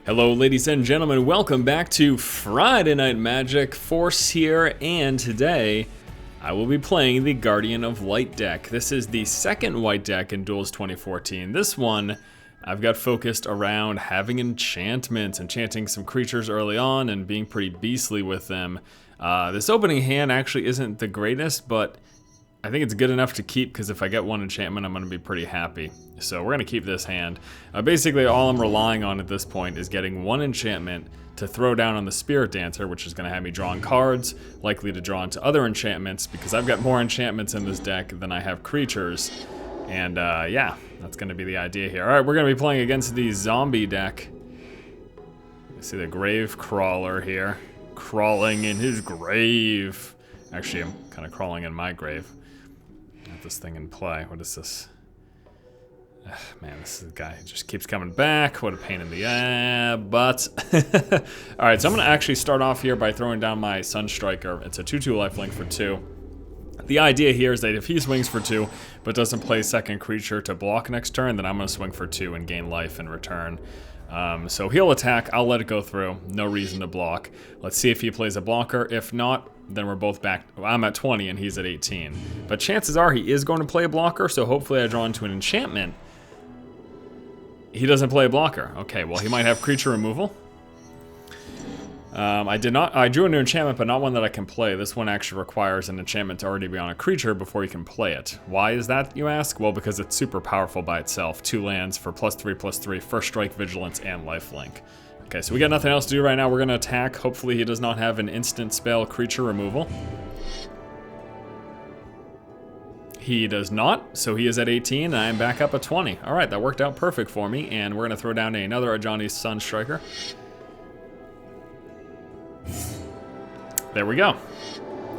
Hello ladies and gentlemen, welcome back to Friday Night Magic. Force here, and today I will be playing the Guardian of Light deck. This is the second white deck in Duels 2014. This one I've got focused around having enchantments, enchanting some creatures early on and being pretty beastly with them. This opening hand actually isn't the greatest, but I think it's good enough to keep because if I get one enchantment, I'm going to be pretty happy. So we're going to keep this hand. Basically, all I'm relying on at this point is getting one enchantment to throw down on the Spirit Dancer, which is going to have me drawing cards, likely to draw into other enchantments because I've got more enchantments in this deck than I have creatures. And yeah, that's going to be the idea here. All right, we're going to be playing against the zombie deck. You see the Grave Crawler here, crawling in his grave. Actually, I'm kind of crawling in my grave. Get this thing in play. What is this? Ugh, man, this is the guy who just keeps coming back. What a pain in the butt. Alright, so I'm going to actually start off here by throwing down my Sunstriker. It's a 2/2 lifelink for 2. The idea here is that if he swings for 2, but doesn't play second creature to block next turn, then I'm going to swing for 2 and gain life in return. So he'll attack, I'll let it go through, no reason to block. Let's see if he plays a blocker. If not, then we're both back. Well, I'm at 20 and he's at 18. But chances are he is going to play a blocker, so hopefully I draw into an enchantment. He doesn't play a blocker. Okay, well he might have creature removal. I drew a new enchantment, but not one that I can play. This one actually requires an enchantment to already be on a creature before you can play it. Why is that, you ask? Well, because it's super powerful by itself. 2 lands for +3/+3, first strike, vigilance, and lifelink. Okay, so we got nothing else to do right now. We're gonna attack. Hopefully he does not have an instant spell creature removal. He does not, so he is at 18, and I am back up at 20. All right, that worked out perfect for me, and we're gonna throw down another Ajani Sunstriker. There we go.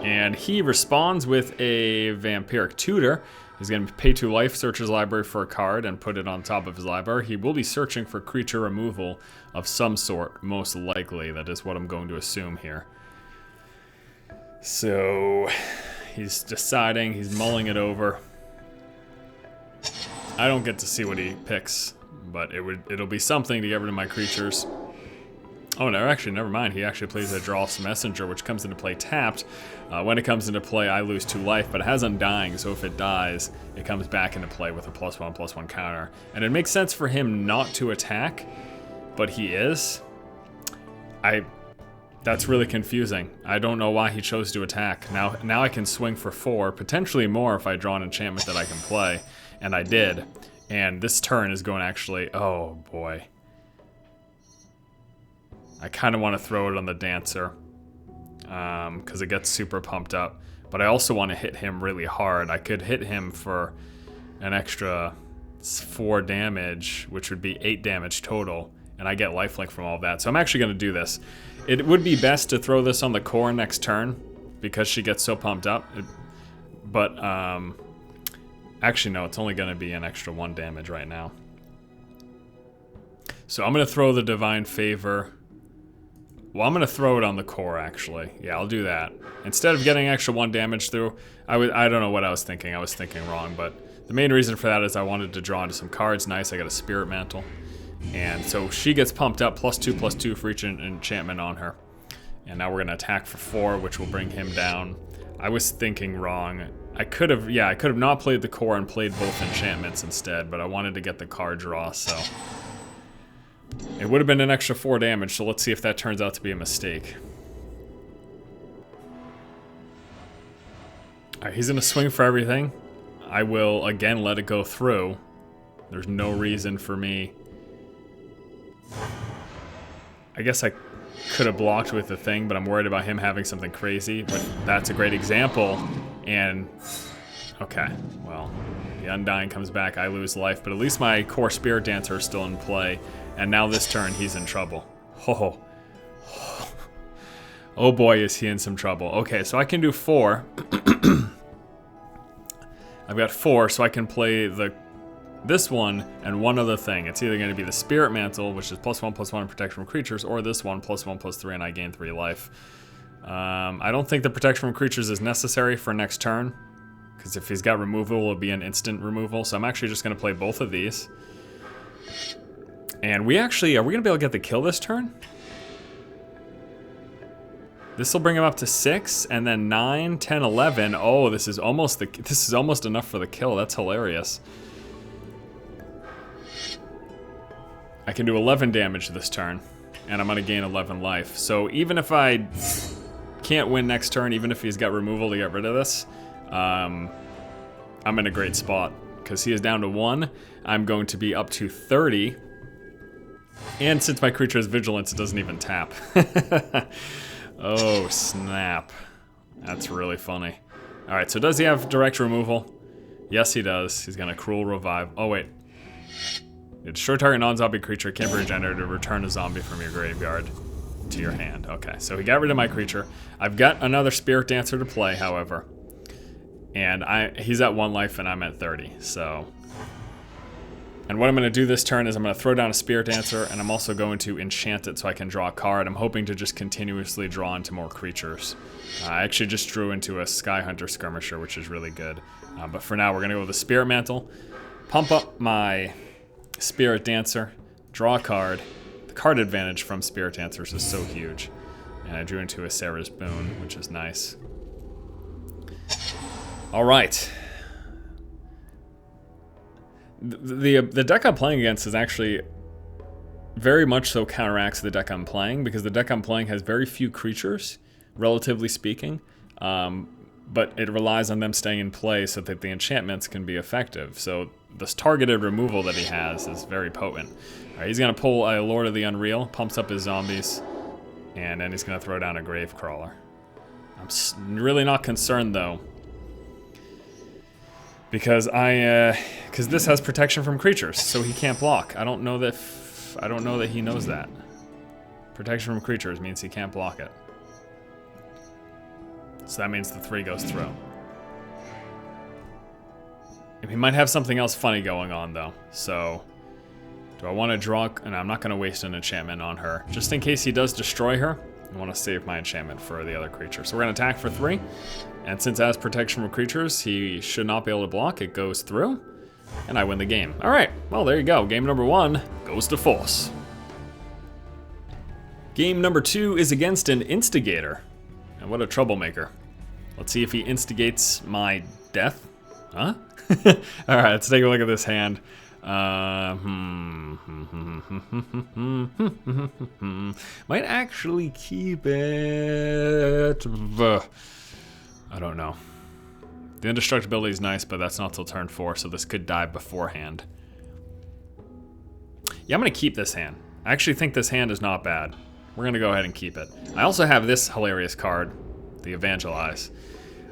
And he responds with a Vampiric Tutor. He's going to pay 2 life, search his library for a card, and put it on top of his library. He will be searching for creature removal of some sort, most likely. That is what I'm going to assume here. So he's deciding, he's mulling it over. I don't get to see what he picks, but it'll be something to get rid of my creatures. Oh no, actually, never mind. He actually plays a Drolf's Messenger, which comes into play tapped. When it comes into play, I lose 2 life, but it has Undying, so if it dies, it comes back into play with a +1/+1 counter. And it makes sense for him not to attack, but he is. That's really confusing. I don't know why he chose to attack. Now I can swing for 4, potentially more if I draw an enchantment that I can play, and I did. And this turn is going to actually, oh boy. I kind of want to throw it on the Dancer because it gets super pumped up. But I also want to hit him really hard. I could hit him for an extra 4 damage, which would be 8 damage total. And I get lifelink from all of that. So I'm actually going to do this. It would be best to throw this on the core next turn because she gets so pumped up. But actually, no, it's only going to be an extra 1 damage right now. So I'm going to throw the Divine Favor. Well, I'm going to throw it on the core, actually. Yeah, I'll do that. Instead of getting extra 1 damage through, I don't know what I was thinking. I was thinking wrong, but the main reason for that is I wanted to draw into some cards. Nice, I got a Spirit Mantle. And so she gets pumped up, +2/+2 for each enchantment on her. And now we're going to attack for 4, which will bring him down. I was thinking wrong. I could have not played the core and played both enchantments instead, but I wanted to get the card draw, so... It would have been an extra 4 damage, so let's see if that turns out to be a mistake. Alright, he's going to swing for everything. I will, again, let it go through. There's no reason for me. I guess I could have blocked with the thing, but I'm worried about him having something crazy. But that's a great example. And, okay, well, the Undying comes back, I lose life, but at least my core Spirit Dancer is still in play. And now this turn, he's in trouble. Oh. Oh boy, is he in some trouble. Okay, so I can do 4. I've got 4, so I can play this one and one other thing. It's either going to be the Spirit Mantle, which is +1/+1 protection from creatures, or this one, +1/+3, and I gain 3 life. I don't think the protection from creatures is necessary for next turn, because if he's got removal, it'll be an instant removal. So I'm actually just going to play both of these. And we actually, are we gonna be able to get the kill this turn? This will bring him up to 6, and then 9, 10, 11. Oh, this is almost enough for the kill. That's hilarious. I can do 11 damage this turn, and I'm gonna gain 11 life. So even if I can't win next turn, even if he's got removal to get rid of this, I'm in a great spot, because he is down to 1. I'm going to be up to 30. And since my creature is Vigilance, it doesn't even tap. Oh, snap. That's really funny. Alright, so does he have direct removal? Yes, he does. He's gonna Cruel Revive. Oh, wait. Destroy target non-zombie creature, can't be regenerated, to return a zombie from your graveyard to your hand. Okay, so he got rid of my creature. I've got another Spirit Dancer to play, however. And he's at 1 life and I'm at 30, so... And what I'm going to do this turn is I'm going to throw down a Spirit Dancer, and I'm also going to enchant it so I can draw a card. I'm hoping to just continuously draw into more creatures. I actually just drew into a Sky Hunter Skirmisher, which is really good. But for now, we're going to go with the Spirit Mantle, pump up my Spirit Dancer, draw a card. The card advantage from Spirit Dancers is so huge. And I drew into a Sarah's Boon, which is nice. All right. The deck I'm playing against is actually very much so counteracts the deck I'm playing, because the deck I'm playing has very few creatures, relatively speaking, but it relies on them staying in play so that the enchantments can be effective. So this targeted removal that he has is very potent. All right, he's going to pull a Lord of the Unreal, pumps up his zombies, and then he's going to throw down a Gravecrawler. I'm really not concerned, though, because this has protection from creatures, so he can't block. I don't know that he knows that. Protection from creatures means he can't block it. So that means the 3 goes through. He might have something else funny going on, though. So, do I want to draw? And I'm not going to waste an enchantment on her, just in case he does destroy her. I want to save my enchantment for the other creature. So we're going to attack for 3. And since it has protection from creatures, he should not be able to block. It goes through. And I win the game. Alright, well, there you go. Game number 1 goes to Force. Game number 2 is against an Instigator. And what a troublemaker. Let's see if he instigates my death. Huh? Alright, let's take a look at this hand. Might actually keep it. I don't know. The indestructibility is nice, but that's not till turn 4, so this could die beforehand. Yeah, I'm gonna keep this hand. I actually think this hand is not bad. We're gonna go ahead and keep it. I also have this hilarious card, the Evangelize.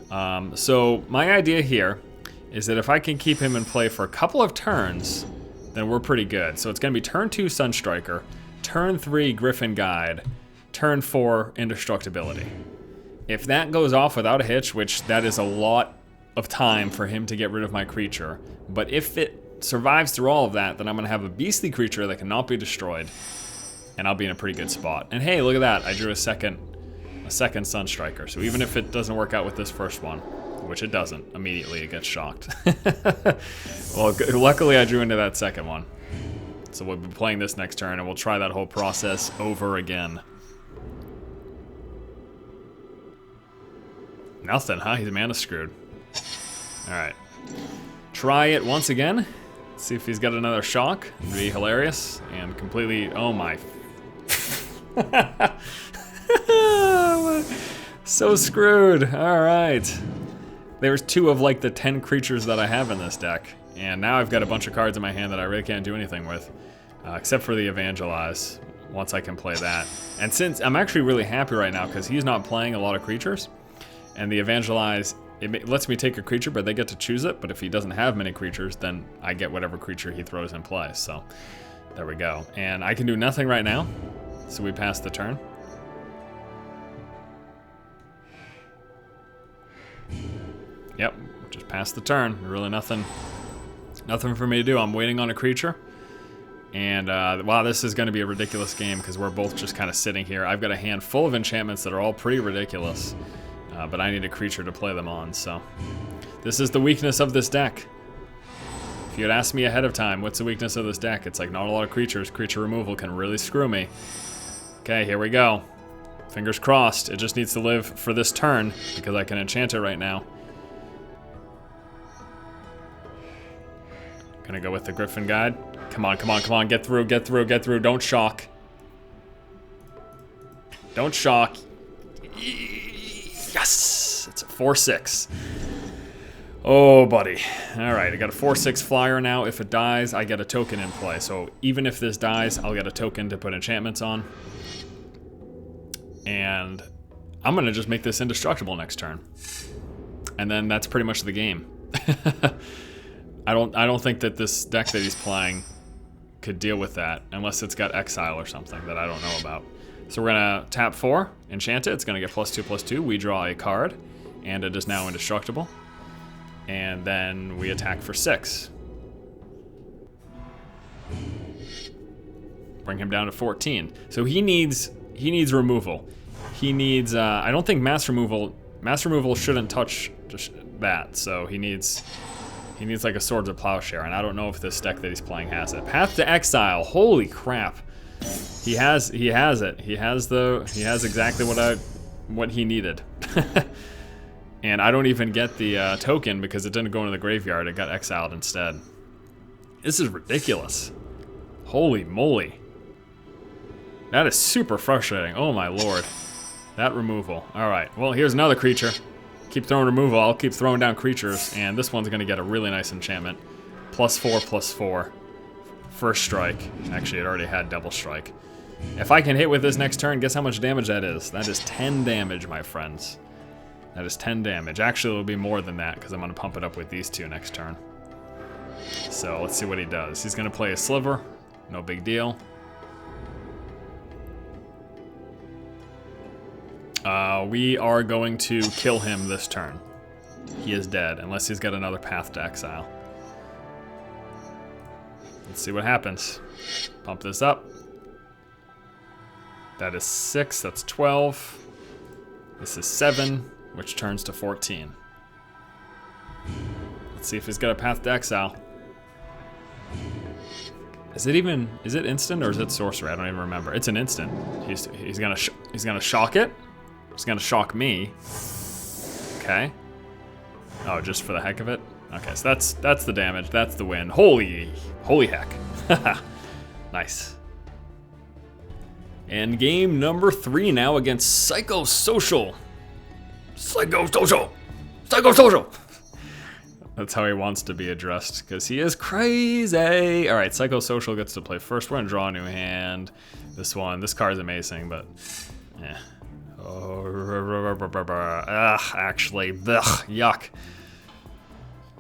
So my idea here is that if I can keep him in play for a couple of turns, then we're pretty good. So it's gonna be turn 2 Sunstriker, turn 3 Griffin Guide, turn 4 Indestructibility. If that goes off without a hitch, which that is a lot of time for him to get rid of my creature, but if it survives through all of that, then I'm gonna have a beastly creature that cannot be destroyed, and I'll be in a pretty good spot. And hey, look at that, I drew a second Sunstriker. So even if it doesn't work out with this first one, which it doesn't, immediately it gets shocked. Well, luckily I drew into that second one. So we'll be playing this next turn, and we'll try that whole process over again. Nothing, huh? He's mana screwed. Alright. Try it once again. See if he's got another shock. It'd be hilarious. And completely... Oh my... So screwed. Alright. There's 2 of like the 10 creatures that I have in this deck. And now I've got a bunch of cards in my hand that I really can't do anything with. Except for the Evangelize. Once I can play that. And since I'm actually really happy right now because he's not playing a lot of creatures. And the Evangelize, it lets me take a creature, but they get to choose it. But if he doesn't have many creatures, then I get whatever creature he throws in play. So, there we go. And I can do nothing right now, so we pass the turn. Yep, just pass the turn. Really nothing for me to do. I'm waiting on a creature. And, wow, this is going to be a ridiculous game because we're both just kind of sitting here. I've got a hand full of enchantments that are all pretty ridiculous. But I need a creature to play them on, so. This is the weakness of this deck. If you had asked me ahead of time, what's the weakness of this deck? It's like not a lot of creatures. Creature removal can really screw me. Okay, here we go. Fingers crossed. It just needs to live for this turn because I can enchant it right now. Gonna go with the Griffin Guide. Come on, come on, come on. Get through, get through, get through. Don't shock. Don't shock. Yes! It's a 4/6. Oh, buddy. All right, I got a 4/6 flyer now. If it dies, I get a token in play. So even if this dies, I'll get a token to put enchantments on. And I'm gonna just make this indestructible next turn. And then that's pretty much the game. I don't think that this deck that he's playing could deal with that unless it's got exile or something that I don't know about. So we're gonna tap 4, enchant it. It's gonna get +2/+2. We draw a card, and it is now indestructible. And then we attack for 6. Bring him down to 14. So he needs removal. He needs. I don't think mass removal. Mass removal shouldn't touch just that. So he needs like a Swords of Plowshare, and I don't know if this deck that he's playing has it. Path to Exile. Holy crap. He has it. He has exactly what he needed. And I don't even get the token because it didn't go into the graveyard. It got exiled instead. This is ridiculous. Holy moly. That is super frustrating. Oh my lord. That removal. Alright, well here's another creature. Keep throwing removal. I'll keep throwing down creatures. And this one's going to get a really nice enchantment. +4/+4. First strike. Actually, it already had double strike. If I can hit with this next turn, guess how much damage that is? That is 10 damage, my friends. That is 10 damage. Actually, it'll be more than that because I'm going to pump it up with these two next turn. So let's see what he does. He's going to play a Sliver. No big deal. We are going to kill him this turn. He is dead, unless he's got another Path to Exile. Let's see what happens. Pump this up. That is 6, that's 12. This is 7, which turns to 14. Let's see if he's got a Path to Exile. Is it instant or is it sorcery? I don't even remember. It's an instant. He's gonna shock it. He's gonna shock me. Okay. Oh, just for the heck of it. Okay, so that's the damage. That's the win. Holy heck. Nice. And game number 3 now against Psychosocial. Psychosocial. That's how he wants to be addressed, because he is crazy. All right, Psychosocial gets to play first. We're gonna draw a new hand. This card's amazing, but yeah. Actually, yuck.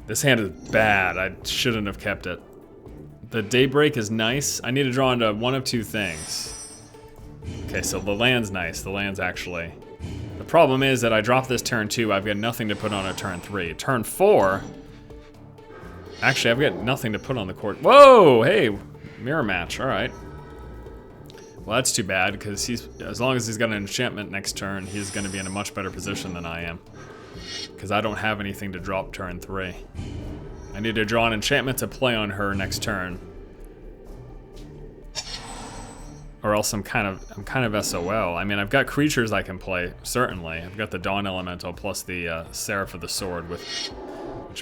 This hand is bad. I shouldn't have kept it. The Daybreak is nice. I need to draw into one of two things. Okay, so the land's nice. The land's actually... The problem is that I drop this turn 2. I've got nothing to put on a turn 3. Turn 4... Actually, I've got nothing to put on the court. Whoa! Hey! Mirror match. Alright. Well, that's too bad, because as long as he's got an enchantment next turn, he's going to be in a much better position than I am. Because I don't have anything to drop turn 3. I need to draw an enchantment to play on her next turn. Or else I'm kind of SOL. I mean, I've got creatures I can play, certainly. I've got the Dawn Elemental plus the Seraph of the Sword, which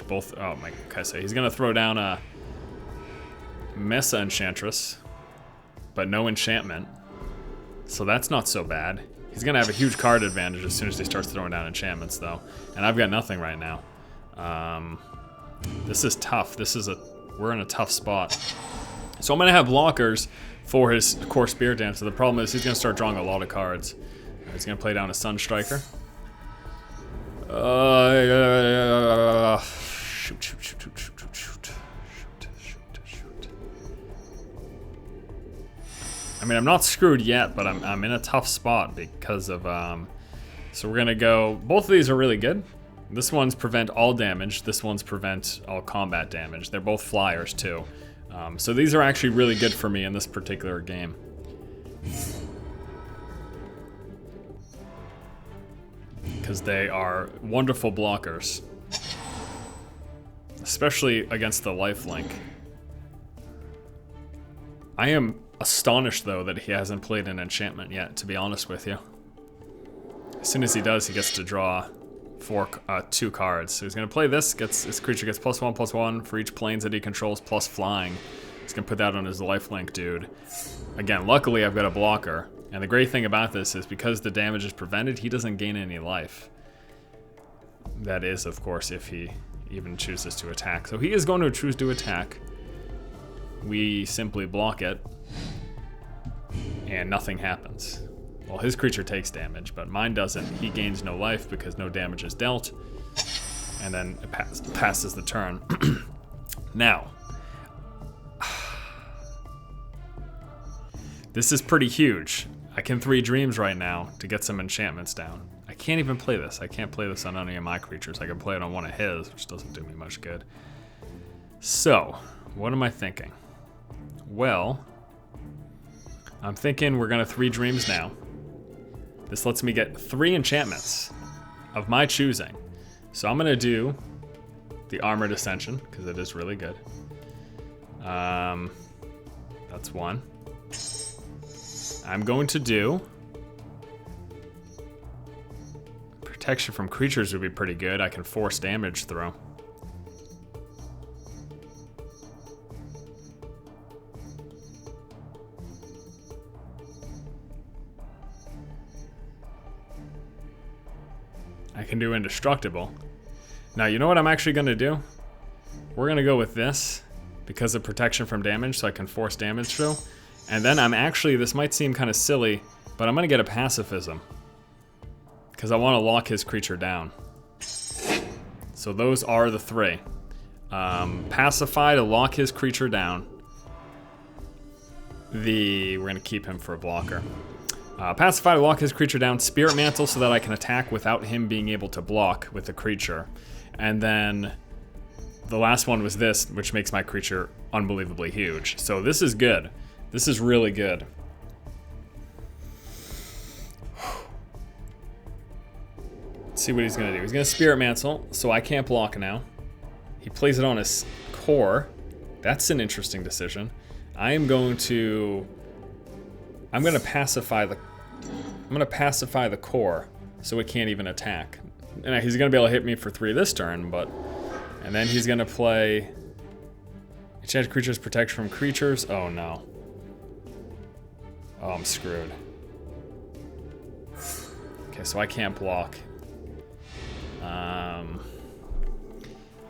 both... Oh my... Okay, so he's going to throw down a Mesa Enchantress, but no enchantment. So that's not so bad. He's going to have a huge card advantage as soon as he starts throwing down enchantments, though. And I've got nothing right now. This is tough. We're in a tough spot. So I'm going to have blockers for his core Spirit Dancer. The problem is he's going to start drawing a lot of cards. He's going to play down a Sunstriker. Shoot. I mean, I'm not screwed yet, but I'm in a tough spot because of... So we're going to go... Both of these are really good. This one's prevent all damage. This one's prevent all combat damage. They're both flyers, too. So these are actually really good for me in this particular game. Because they are wonderful blockers. especially against the lifelink. I am astonished, though, that he hasn't played an enchantment yet, to be honest with you. As soon as he does, he gets to draw 2 cards. So he's going to play this, his creature gets +1/+1 for each planes that he controls, plus flying. He's going to put that on his lifelink dude. Again, luckily I've got a blocker. And the great thing about this is because the damage is prevented, he doesn't gain any life. That is, of course, if he even chooses to attack. So he is going to choose to attack. We simply block it, and nothing happens. Well, his creature takes damage, but mine doesn't. He gains no life because no damage is dealt, and then it passes the turn. Now, this is pretty huge. I can 3 dreams right now to get some enchantments down. I can't even play this. I can't play this on any of my creatures. I can play it on one of his, which doesn't do me much good. So, what am I thinking? Well, I'm thinking we're gonna 3 dreams now. This lets me get 3 enchantments of my choosing. So I'm gonna do the Armored Ascension, because it is really good. That's 1. I'm going to do Protection from Creatures would be pretty good. I can force damage through. I can do Indestructible. Now, you know what I'm actually going to do? We're going to go with this because of protection from damage, so I can force damage through. And then I'm actually, this might seem kind of silly, but I'm going to get a Pacifism because I want to lock his creature down. So those are the 3. Pacify to lock his creature down. We're going to keep him for a blocker. Pacify to lock his creature down. Spirit Mantle so that I can attack without him being able to block with the creature. And then the last one was this, which makes my creature unbelievably huge. So this is good. This is really good. Let's see what he's going to do. He's going to Spirit Mantle, so I can't block now. He plays it on his core. That's an interesting decision. I'm going to pacify the core so it can't even attack. And he's going to be able to hit me for 3 this turn, and then he's going to play Enchanted Creatures Protection from Creatures. Oh no. Oh, I'm screwed. Okay, so I can't block.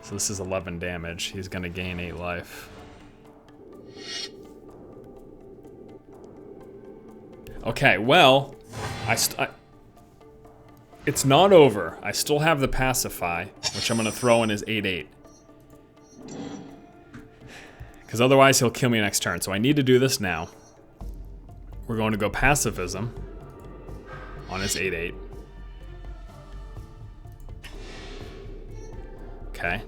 So this is 11 damage. He's going to gain 8 life. Okay, well, it's not over. I still have the Pacify, which I'm going to throw in his 8/8. Because otherwise he'll kill me next turn. So I need to do this now. We're going to go Pacifism on his 8/8. Okay.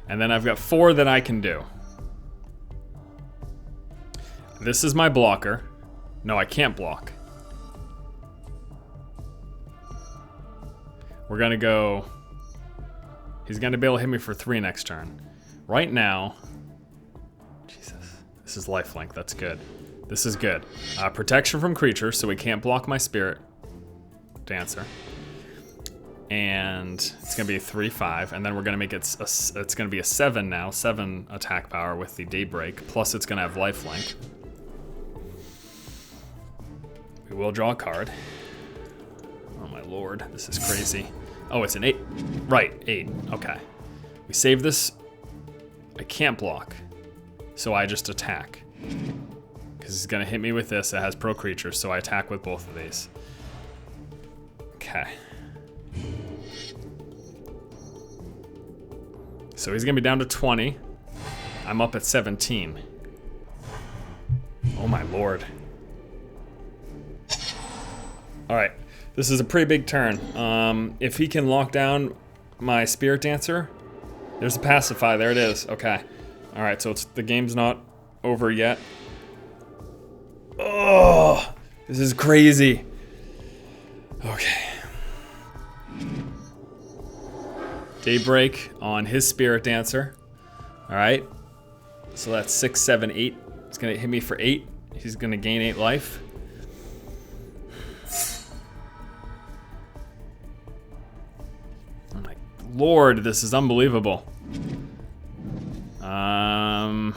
And then I've got 4 that I can do. This is my blocker. No, I can't block. We're gonna go... He's gonna be able to hit me for 3 next turn. Right now... Jesus. This is lifelink, that's good. This is good. Protection from creatures, so he can't block my Spirit Dancer. And it's gonna be a 3/5, and then we're gonna make it, it's gonna be a 7 now, 7 attack power with the Daybreak, plus it's gonna have lifelink. We will draw a card. Oh my lord, this is crazy. Oh, it's an 8. Right, 8. Okay. We save this. I can't block. So I just attack. Because he's going to hit me with this. It has pro creatures, so I attack with both of these. Okay. So he's going to be down to 20. I'm up at 17. Oh my lord. Alright, this is a pretty big turn. If he can lock down my Spirit Dancer, there's the Pacify, there it is, okay. Alright, so the game's not over yet. Oh, this is crazy. Okay. Daybreak on his Spirit Dancer. All right. So that's 6, 7, 8. It's gonna hit me for 8. He's gonna gain 8 life. Oh my lord, this is unbelievable. I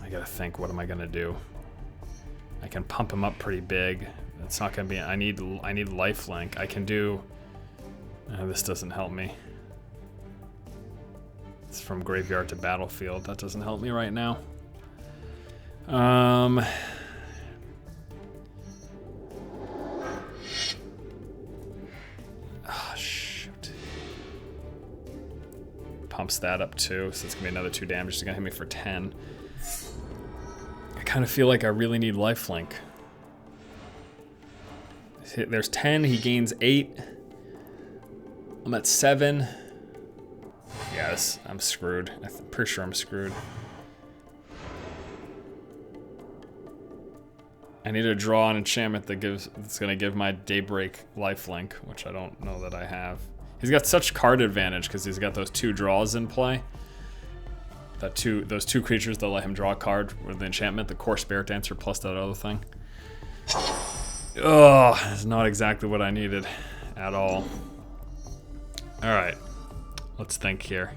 gotta think, what am I gonna do? I can pump him up pretty big. It's not gonna be, I need lifelink. I can do, this doesn't help me. It's from graveyard to battlefield. That doesn't help me right now. Oh, shoot. Pumps that up too, so it's gonna be another 2 damage. It's gonna hit me for 10. I kind of feel like I really need lifelink. There's 10, he gains 8. I'm at 7. Yes, I'm screwed. I'm pretty sure I'm screwed. I need to draw an enchantment that's gonna give my Daybreak lifelink, which I don't know that I have. He's got such card advantage because he's got those 2 draws in play. Those two creatures that let him draw a card with the enchantment, the Core Spirit Dancer plus that other thing. Ugh, that's not exactly what I needed at all. All right, let's think here.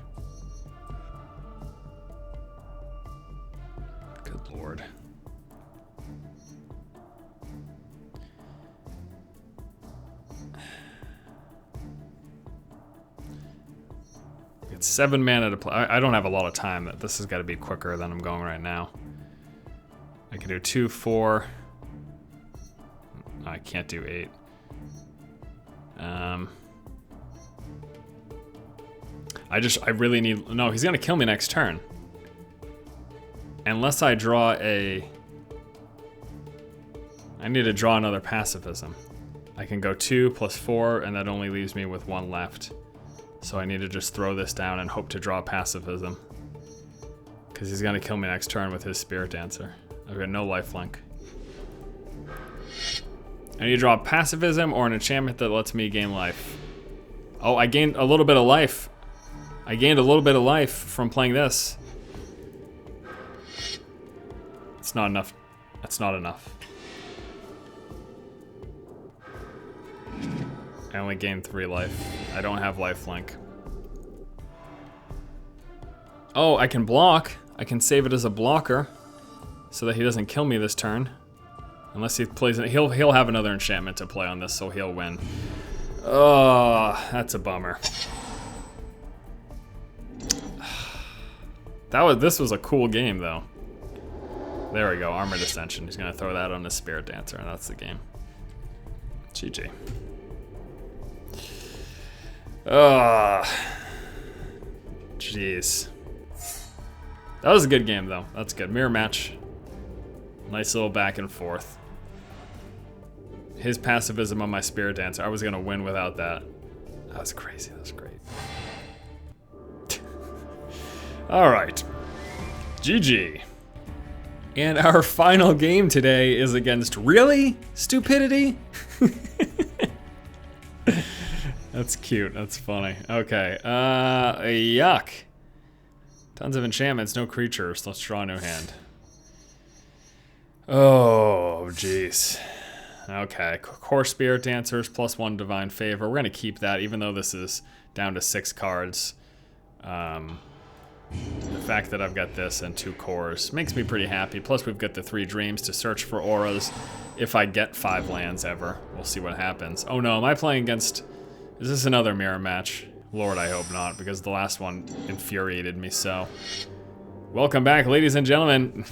Good lord. It's 7 mana to play. I don't have a lot of time. This has got to be quicker than I'm going right now. I can do 2, 4. I can't do 8. I really need, no, he's gonna kill me next turn. Unless I draw I need to draw another pacifism. I can go 2 plus 4, and that only leaves me with 1 left. So I need to just throw this down and hope to draw pacifism. Because he's gonna kill me next turn with his Spirit Dancer. I've got no lifelink. I need to draw pacifism or an enchantment that lets me gain life. Oh, I gained a little bit of life. I gained a little bit of life from playing this. It's not enough. That's not enough. I only gained 3 life. I don't have lifelink. Oh, I can block. I can save it as a blocker so that he doesn't kill me this turn. Unless he plays it, he'll have another enchantment to play on this, so he'll win. Oh, that's a bummer. This was a cool game though. There we go, Armored Ascension. He's gonna throw that on his Spirit Dancer, and that's the game. GG. Jeez. That was a good game though. That's good. Mirror match. Nice little back and forth. His pacifism on my Spirit Dancer. I was gonna win without that. That was crazy. That was great. All right. GG. And our final game today is against really stupidity. That's cute. That's funny. Okay. Yuck. Tons of enchantments, no creatures. Let's draw a new hand. Oh, jeez. Okay. Core Spirit Dancers plus 1 Divine Favor. We're gonna keep that, even though this is down to 6 cards. The fact that I've got this and 2 cores makes me pretty happy. Plus, we've got the 3 dreams to search for auras. If I get 5 lands ever, we'll see what happens. Oh no, am I playing against? Is this another mirror match? Lord, I hope not, because the last one infuriated me so. Welcome back, ladies and gentlemen.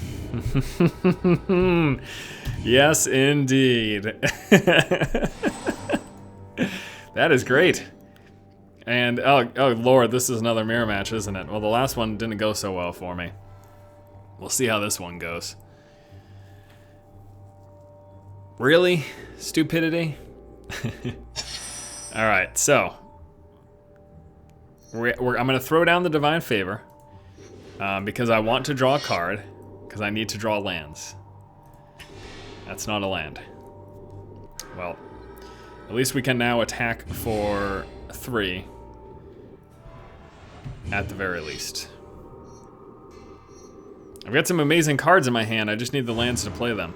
Yes, indeed. That is great. And, oh Lord, this is another mirror match, isn't it? Well, the last one didn't go so well for me. We'll see how this one goes. Really? Stupidity? All right, so I'm gonna throw down the Divine Favor because I want to draw a card because I need to draw lands. That's not a land. Well, at least we can now attack for 3. at the very least. I've got some amazing cards in my hand, I just need the lands to play them.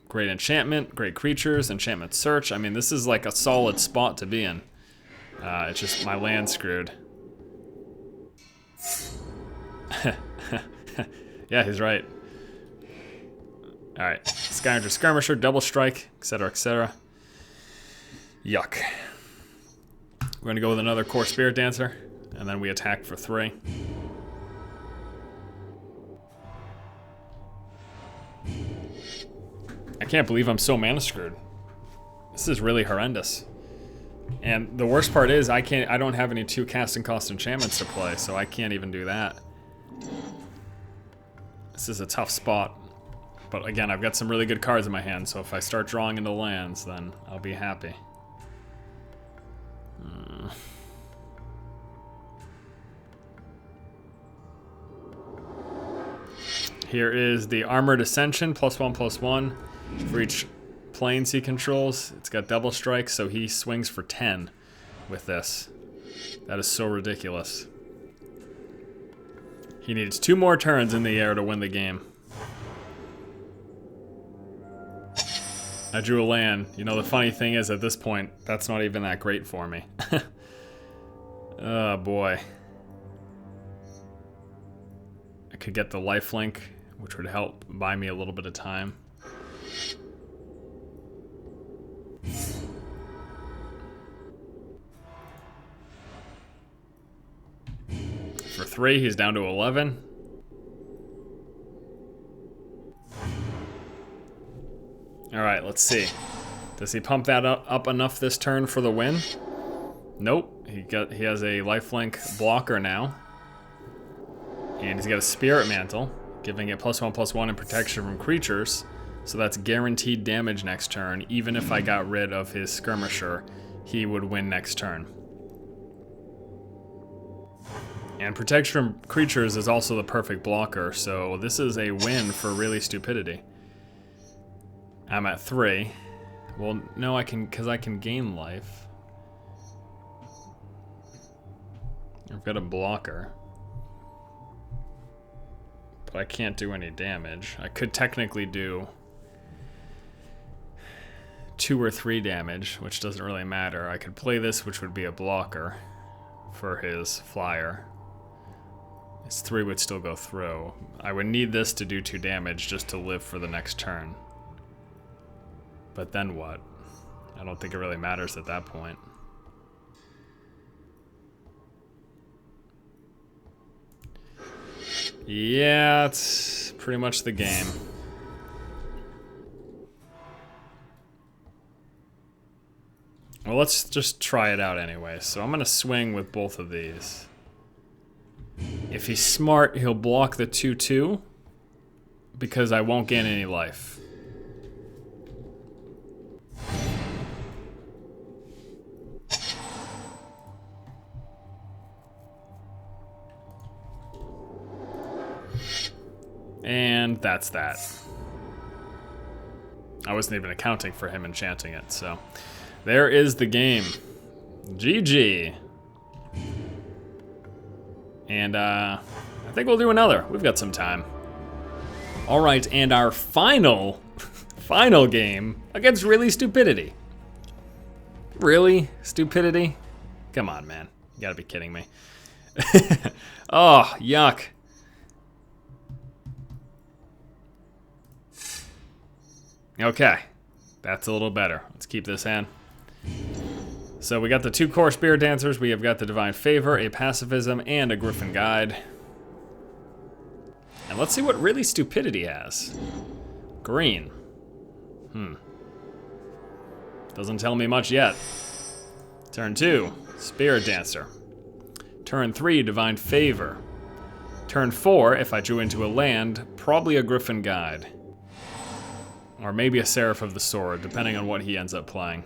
Great enchantment, great creatures, enchantment search. I mean, this is like a solid spot to be in. It's just my land screwed. Yeah, he's right. Alright, Skyranger Skirmisher, double strike, etc., etc. Yuck. We're gonna go with another Core Spirit Dancer, and then we attack for 3. I can't believe I'm so mana screwed. This is really horrendous. And the worst part is I don't have any 2 casting cost enchantments to play, so I can't even do that. This is a tough spot. But again, I've got some really good cards in my hand, so if I start drawing into lands, then I'll be happy. Here is the Armored Ascension, +1/+1 for each planes he controls. It's got double strike, so he swings for 10 with this. That is so ridiculous. He needs 2 more turns in the air to win the game. I drew a land. You know, the funny thing is, at this point, that's not even that great for me. Oh, boy. I could get the lifelink, which would help buy me a little bit of time. For 3, he's down to 11. Alright, let's see. Does he pump that up enough this turn for the win? Nope. He has a lifelink blocker now. And he's got a Spirit Mantle, giving it +1/+1 in protection from creatures. So that's guaranteed damage next turn. Even if I got rid of his Skirmisher, he would win next turn. And protection from creatures is also the perfect blocker, so this is a win for really stupidity. I'm at 3. Well, no, because I can gain life. I've got a blocker. But I can't do any damage. I could technically do 2 or 3 damage, which doesn't really matter. I could play this, which would be a blocker for his flyer. His 3 would still go through. I would need this to do 2 damage just to live for the next turn. But then what? I don't think it really matters at that point. Yeah, it's pretty much the game. Well, let's just try it out anyway. So I'm gonna swing with both of these. If he's smart, he'll block the 2/2 because I won't gain any life. And that's that. I wasn't even accounting for him enchanting it, so there is the game. GG. And I think we'll do another. We've got some time. All right, and our final game against Really Stupidity. Really? Stupidity? Come on, man. You gotta be kidding me. Oh, yuck. Okay, that's a little better. Let's keep this in. So we got the 2 Core Spirit Dancers, we have got the Divine Favor, a Pacifism, and a Griffin Guide. And let's see what Really Stupidity has. Green. Doesn't tell me much yet. Turn 2, Spirit Dancer. Turn 3, Divine Favor. Turn 4, if I drew into a land, probably a Griffin Guide. Or maybe a Seraph of the Sword, depending on what he ends up playing.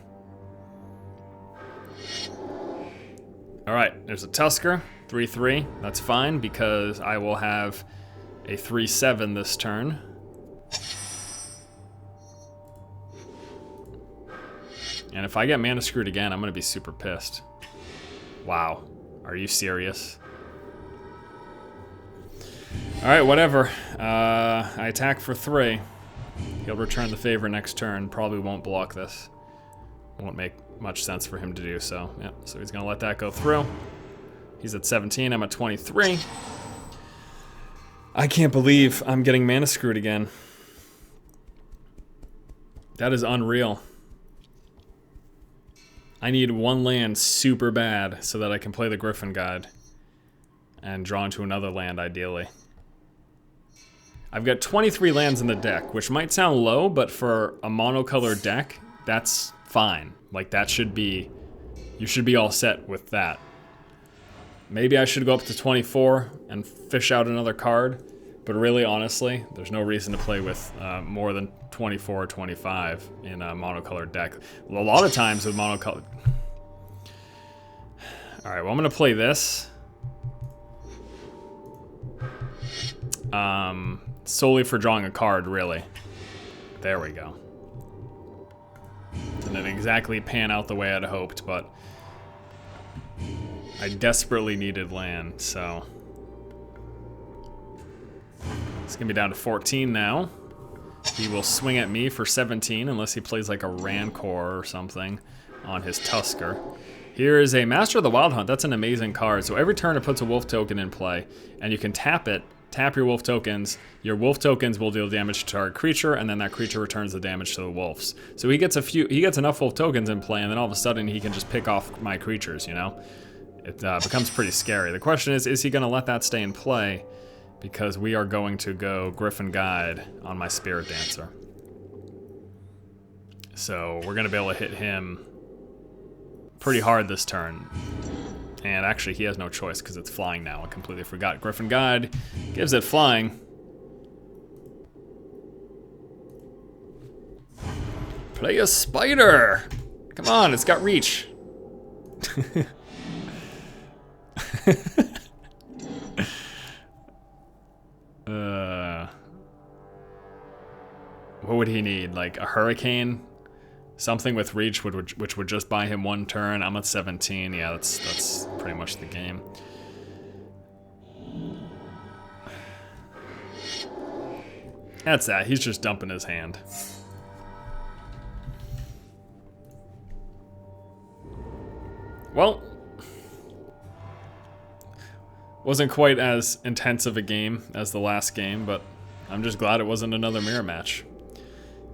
Alright, there's a Tusker, 3/3. That's fine, because I will have a 3/7 this turn. And if I get mana screwed again, I'm going to be super pissed. Wow. Are you serious? Alright, whatever. I attack for 3. He'll return the favor next turn. Probably won't block this. Won't make much sense for him to do so. Yep, so he's going to let that go through. He's at 17, I'm at 23. I can't believe I'm getting mana screwed again. That is unreal. I need 1 land super bad so that I can play the Griffin Guide and draw into another land, ideally. I've got 23 lands in the deck, which might sound low, but for a monocolored deck, that's fine. Like, that should be... You should be all set with that. Maybe I should go up to 24 and fish out another card, but really, honestly, there's no reason to play with more than 24 or 25 in a monocolored deck. A lot of times with monocolored... Alright, well, I'm going to play this. Solely for drawing a card, really. There we go. Didn't exactly pan out the way I'd hoped, but I desperately needed land, so it's gonna be down to 14 now. He will swing at me for 17 unless he plays like a Rancor or something on his Tusker. Here is a Master of the Wild Hunt. That's an amazing card. So every turn it puts a wolf token in play, and you can tap it. Tap your wolf tokens. Your wolf tokens will deal damage to target creature, and then that creature returns the damage to the wolves. So he gets enough wolf tokens in play, and then all of a sudden he can just pick off my creatures, you know? It becomes pretty scary. The question is he gonna let that stay in play? Because we are going to go Griffin Guide on my Spirit Dancer. So we're gonna be able to hit him pretty hard this turn. And actually, he has no choice because it's flying now. I completely forgot. Griffin Guide gives it flying. Play a spider! Come on, it's got reach. What would he need? Like a hurricane? Something with reach which would just buy him 1 turn. I'm at 17. Yeah, that's pretty much the game. That's that. He's just dumping his hand. Well, wasn't quite as intense of a game as the last game, but I'm just glad it wasn't another mirror match.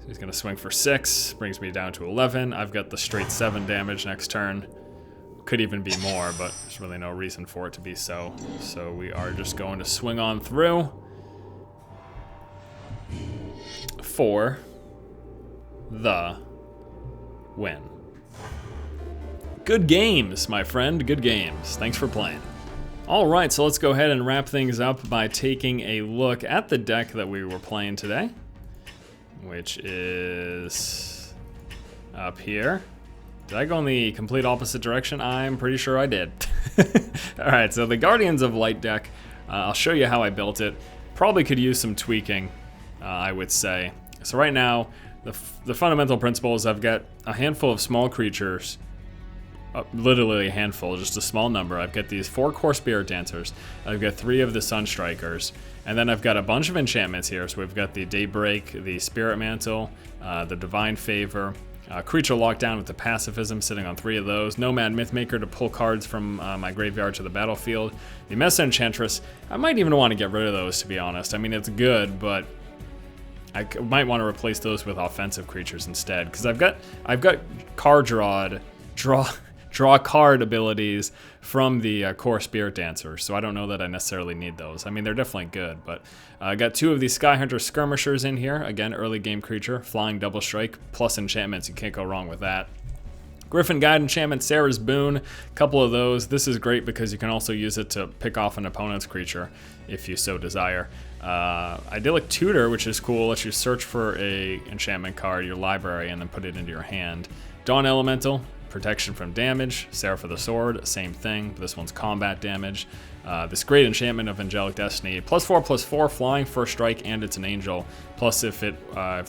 He's gonna swing for 6, brings me down to 11. I've got the straight 7 damage next turn. Could even be more, but there's really no reason for it to be so. So we are just going to swing on through. For the win. Good games, my friend, good games. Thanks for playing. All right, so let's go ahead and wrap things up by taking a look at the deck that we were playing today, which is up here. Did I go in the complete opposite direction? I'm pretty sure I did. All right, so the Guardians of Light deck, I'll show you how I built it. Probably could use some tweaking, I would say. So right now, the fundamental principle is I've got a handful of small creatures, literally a handful, just a small number. I've got these 4 core Spirit Dancers. I've got 3 of the Sunstrikers. And then I've got a bunch of enchantments here. So we've got the Daybreak, the Spirit Mantle, the Divine Favor, Creature Lockdown with the Pacifism sitting on 3 of those. Nomad Mythmaker to pull cards from my graveyard to the battlefield. The Mesa Enchantress, I might even want to get rid of those, to be honest. I mean, it's good, but I might want to replace those with offensive creatures instead. Because I've got card draw card abilities from the core Spirit Dancers, so I don't know that I necessarily need those. I mean, they're definitely good, but I got 2 of these Skyhunter Skirmishers in here. Again, early game creature, flying double strike, plus enchantments. You can't go wrong with that. Griffin Guide enchantment, Sarah's Boon, a couple of those. This is great because you can also use it to pick off an opponent's creature if you so desire. Idyllic Tutor, which is cool, lets you search for a enchantment card, your library, and then put it into your hand. Dawn Elemental, protection from damage. Seraph of the Sword, same thing, but this one's combat damage. This great enchantment of Angelic Destiny, +4/+4, flying, first strike, and it's an angel. Plus, if the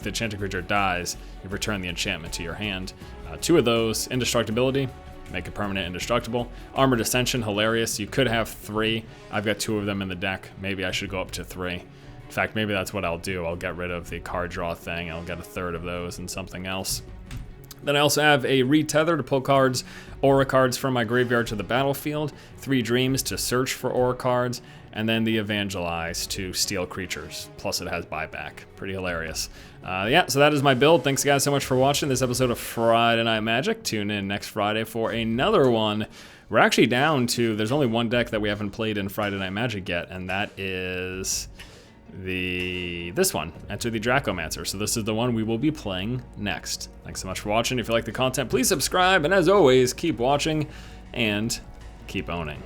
enchanted creature dies, you return the enchantment to your hand. 2 of those, indestructibility. make it permanent indestructible. Armored Ascension, hilarious. You could have 3. I've got 2 of them in the deck. Maybe I should go up to 3. In fact, maybe that's what I'll do. I'll get rid of the card draw thing. I'll get a 1/3 of those and something else. Then I also have a Retether to pull cards, Aura cards from my graveyard to the battlefield, 3 Dreams to search for Aura cards, and then the Evangelize to steal creatures. Plus it has buyback. Pretty hilarious. Yeah, so that is my build. Thanks guys so much for watching this episode of Friday Night Magic. Tune in next Friday for another one. We're actually down to, there's only one deck that we haven't played in Friday Night Magic yet, and that is this one, Enter the Dracomancer. So this is the one we will be playing next. Thanks so much for watching. If you like the content, please subscribe, and as always, keep watching and keep owning.